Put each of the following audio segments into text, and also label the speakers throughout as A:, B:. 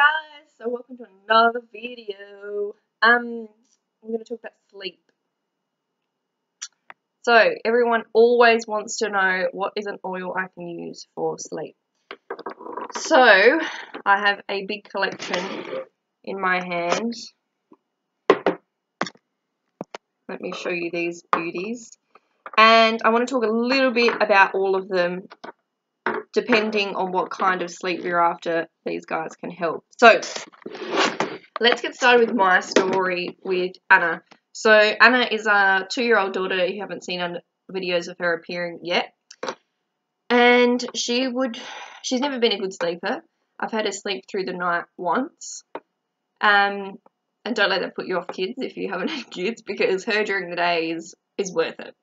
A: guys, so welcome to another video. I'm going to talk about sleep. So everyone always wants to know what is an oil I can use for sleep. So I have a big collection in my hands. Let me show you these beauties. And I want to talk a little bit about all of them. Depending on what kind of sleep you're after, these guys can help. So let's get started with my story with Anna. So Anna is a 2-year-old daughter. You haven't seen videos of her appearing yet. And she's never been a good sleeper. I've had her sleep through the night once. And don't let that put you off, kids, if you haven't had kids, because her during the day is worth it.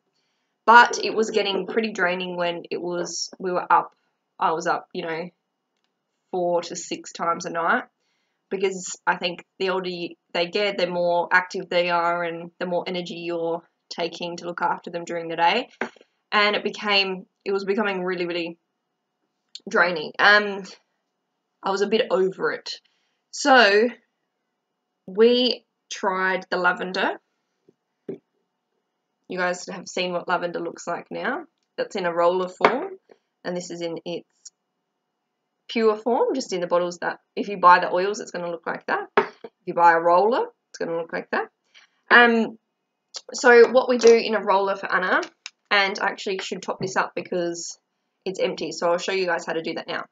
A: But it was getting pretty draining when we were up. I was up, 4 to 6 times a night, because I think the older they get, the more active they are and the more energy you're taking to look after them during the day. And it was becoming really, really draining. I was a bit over it. So we tried the lavender. You guys have seen what lavender looks like now. That's in a roller form, and this is in its pure form, just in the bottles that if you buy the oils, it's going to look like that. If you buy a roller, it's going to look like that. So what we do in a roller for Anna, and I actually should top this up because it's empty, so I'll show you guys how to do that now.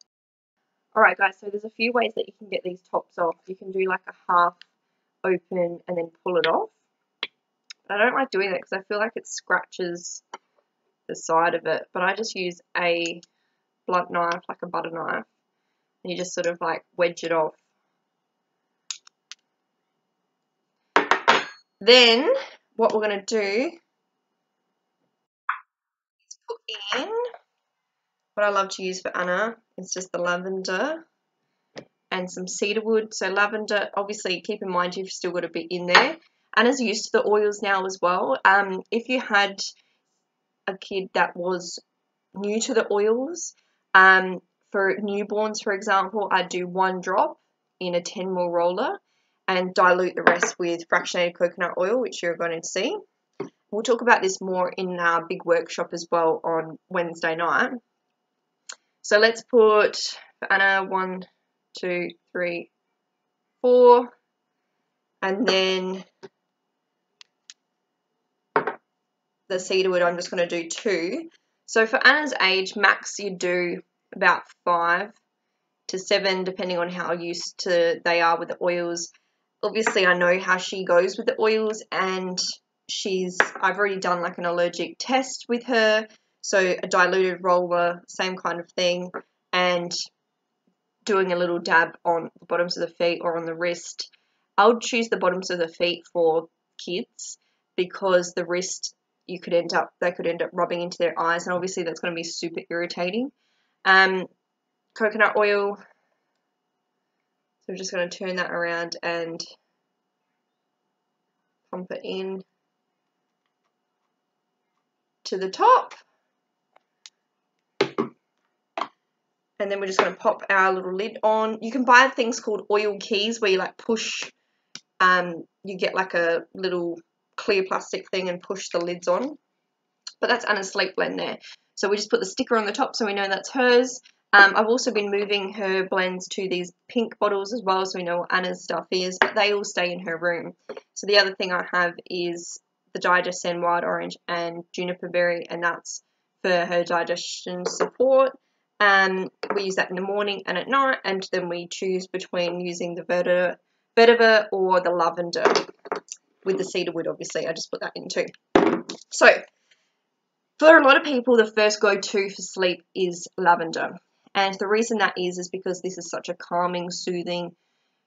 A: Alright guys, so there's a few ways that you can get these tops off. You can do like a half open and then pull it off. But I don't like doing that because I feel like it scratches the side of it. But I just use a blunt knife, like a butter knife, and you just sort of like wedge it off. Then what we're going to do is put in what I love to use for Anna. It's just the lavender and some cedarwood. So lavender, obviously keep in mind you've still got a bit in there. Anna's used to the oils now as well. If you had a kid that was new to the oils, for newborns, for example, I'd do 1 drop in a 10 ml roller and dilute the rest with fractionated coconut oil, which you're going to see. We'll talk about this more in our big workshop as well on Wednesday night. So let's put for Anna 1, 2, 3, 4, and then the cedarwood I'm just going to do 2. So for Anna's age, max you do about 5 to 7, depending on how used to they are with the oils. Obviously, I know how she goes with the oils, and I've already done like an allergic test with her, so a diluted roller, same kind of thing, and doing a little dab on the bottoms of the feet or on the wrist. I would choose the bottoms of the feet for kids because the wrist they could end up rubbing into their eyes, and obviously that's going to be super irritating. Coconut oil. So I'm just going to turn that around and pump it in to the top. And then we're just going to pop our little lid on. You can buy things called oil keys where you like push, you get like a little clear plastic thing and push the lids on. But that's Anna's sleep blend there. So we just put the sticker on the top so we know that's hers. I've also been moving her blends to these pink bottles as well, so we know what Anna's stuff is, but they all stay in her room. So the other thing I have is the Digescend Wild Orange and Juniper Berry, and that's for her digestion support. We use that in the morning and at night, and then we choose between using the vetiver or the lavender with the cedarwood, obviously. I just put that in too. So for a lot of people, the first go-to for sleep is lavender. And the reason that is because this is such a calming, soothing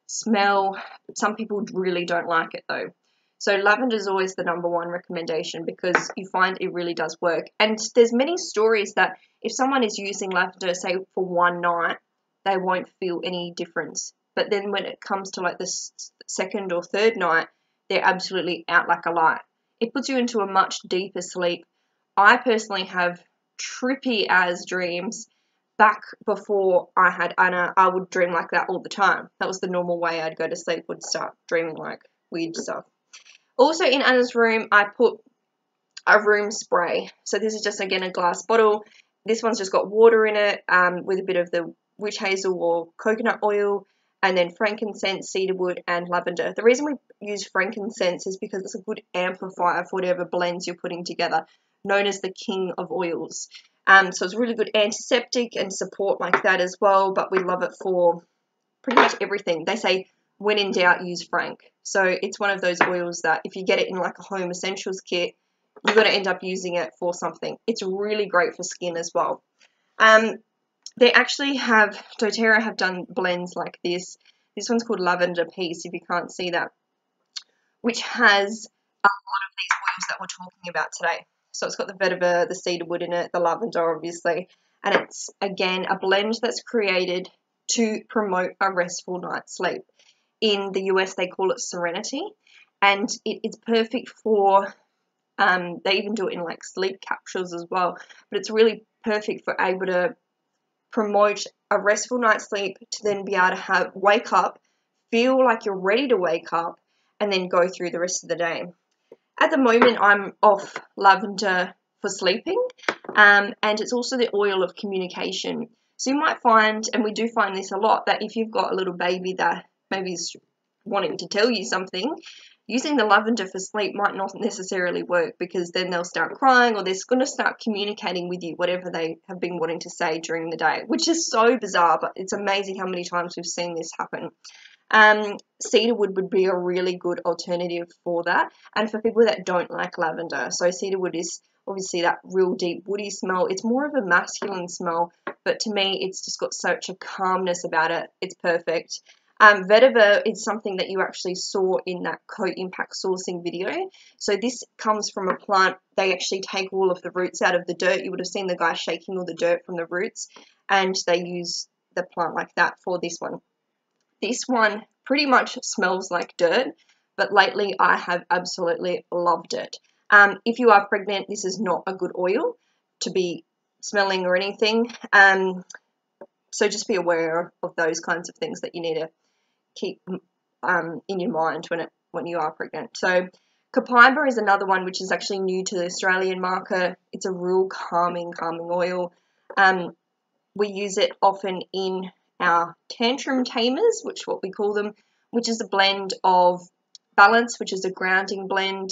A: smell. Some people really don't like it though. So lavender is always the #1 recommendation because you find it really does work. And there's many stories that if someone is using lavender, say for 1 night, they won't feel any difference. But then when it comes to like the 2nd or 3rd night, they're absolutely out like a light. It puts you into a much deeper sleep. I personally have trippy as dreams back before I had Anna, I would dream like that all the time. That was the normal way I'd go to sleep, would start dreaming like weird stuff. Also in Anna's room, I put a room spray. So this is just, again, a glass bottle. This one's just got water in it with a bit of the witch hazel or coconut oil, and then frankincense, cedarwood, and lavender. The reason we use frankincense is because it's a good amplifier for whatever blends you're putting together, known as the king of oils. So it's really good antiseptic and support like that as well, but we love it for pretty much everything. They say, when in doubt, use frank. So it's one of those oils that if you get it in like a home essentials kit, you're going to end up using it for something. It's really great for skin as well. They actually have, doTERRA have done blends like this. This one's called Lavender Peace, if you can't see that, which has a lot of these oils that we're talking about today. So it's got the vetiver, the cedarwood in it, the lavender, obviously, and it's, again, a blend that's created to promote a restful night's sleep. In the US, they call it Serenity, and it's perfect for, they even do it in like sleep capsules as well, but it's really perfect for able to promote a restful night's sleep to then be able to wake up, feel like you're ready to wake up, and then go through the rest of the day. At the moment, I'm off lavender for sleeping, and it's also the oil of communication. So you might find, and we do find this a lot, that if you've got a little baby that maybe is wanting to tell you something, using the lavender for sleep might not necessarily work, because then they'll start crying or they're going to start communicating with you whatever they have been wanting to say during the day, which is so bizarre, but it's amazing how many times we've seen this happen. Cedarwood would be a really good alternative for that, and for people that don't like lavender. So cedarwood is obviously that real deep woody smell. It's more of a masculine smell, but to me it's just got such a calmness about it. It's perfect. Vetiver is something that you actually saw in that Co-Impact sourcing video. So this comes from a plant. They actually take all of the roots out of the dirt. You would have seen the guy shaking all the dirt from the roots, and they use the plant like that for this one. This one pretty much smells like dirt, but lately I have absolutely loved it. If you are pregnant, this is not a good oil to be smelling or anything. So just be aware of those kinds of things that you need to keep in your mind when you are pregnant. So copaiba is another one which is actually new to the Australian market. It's a real calming oil. We use it often in our tantrum tamers, which is what we call them, which is a blend of Balance, which is a grounding blend,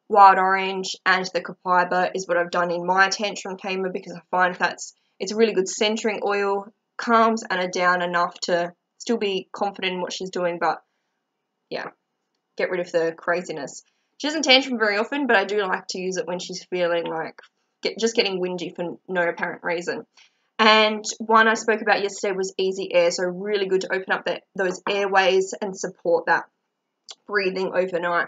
A: wild orange, and the copaiba is what I've done in my tantrum tamer, because I find it's a really good centering oil, calms Anna down enough to still be confident in what she's doing, but yeah, get rid of the craziness. She doesn't tantrum very often, but I do like to use it when she's feeling like just getting whingy for no apparent reason. And one I spoke about yesterday was Easy Air, so really good to open up those airways and support that breathing overnight.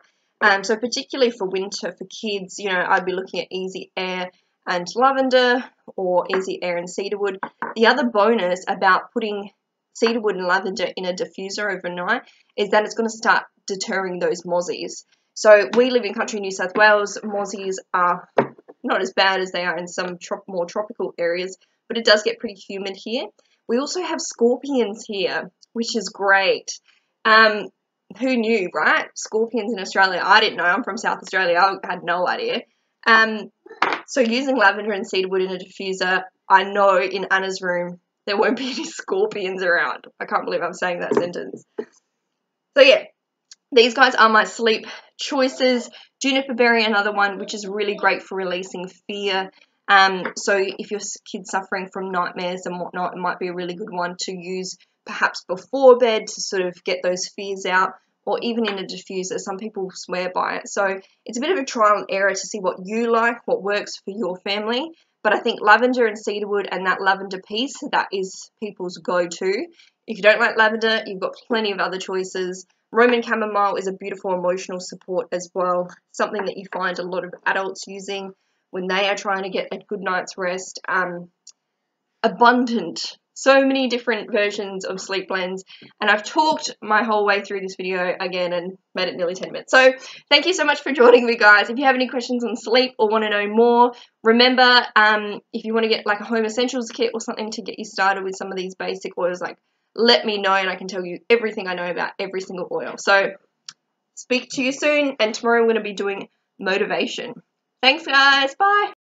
A: So particularly for winter, for kids, I'd be looking at Easy Air and lavender, or Easy Air and cedarwood. The other bonus about putting cedarwood and lavender in a diffuser overnight is that it's going to start deterring those mozzies. So we live in country New South Wales. Mozzies are not as bad as they are in some more tropical areas, but it does get pretty humid here. We also have scorpions here, which is great. Who knew, right? Scorpions in Australia. I didn't know. I'm from South Australia. I had no idea. So using lavender and cedarwood in a diffuser, I know in Anna's room there won't be any scorpions around. I can't believe I'm saying that sentence. So yeah, these guys are my sleep choices. Juniper berry, another one, which is really great for releasing fear. So if your kid's suffering from nightmares and whatnot, it might be a really good one to use perhaps before bed to sort of get those fears out, or even in a diffuser. Some people swear by it. So it's a bit of a trial and error to see what you like, what works for your family. But I think lavender and cedarwood and that lavender piece, that is people's go-to. If you don't like lavender, you've got plenty of other choices. Roman chamomile is a beautiful emotional support as well, something that you find a lot of adults using when they are trying to get a good night's rest. Abundant so many different versions of sleep blends, and I've talked my whole way through this video again and made it nearly 10 minutes. So thank you so much for joining me, guys. If you have any questions on sleep or want to know more, remember, if you want to get like a home essentials kit or something to get you started with some of these basic oils, like let me know and I can tell you everything I know about every single oil. So speak to you soon, and tomorrow I'm going to be doing motivation. Thanks, guys. Bye.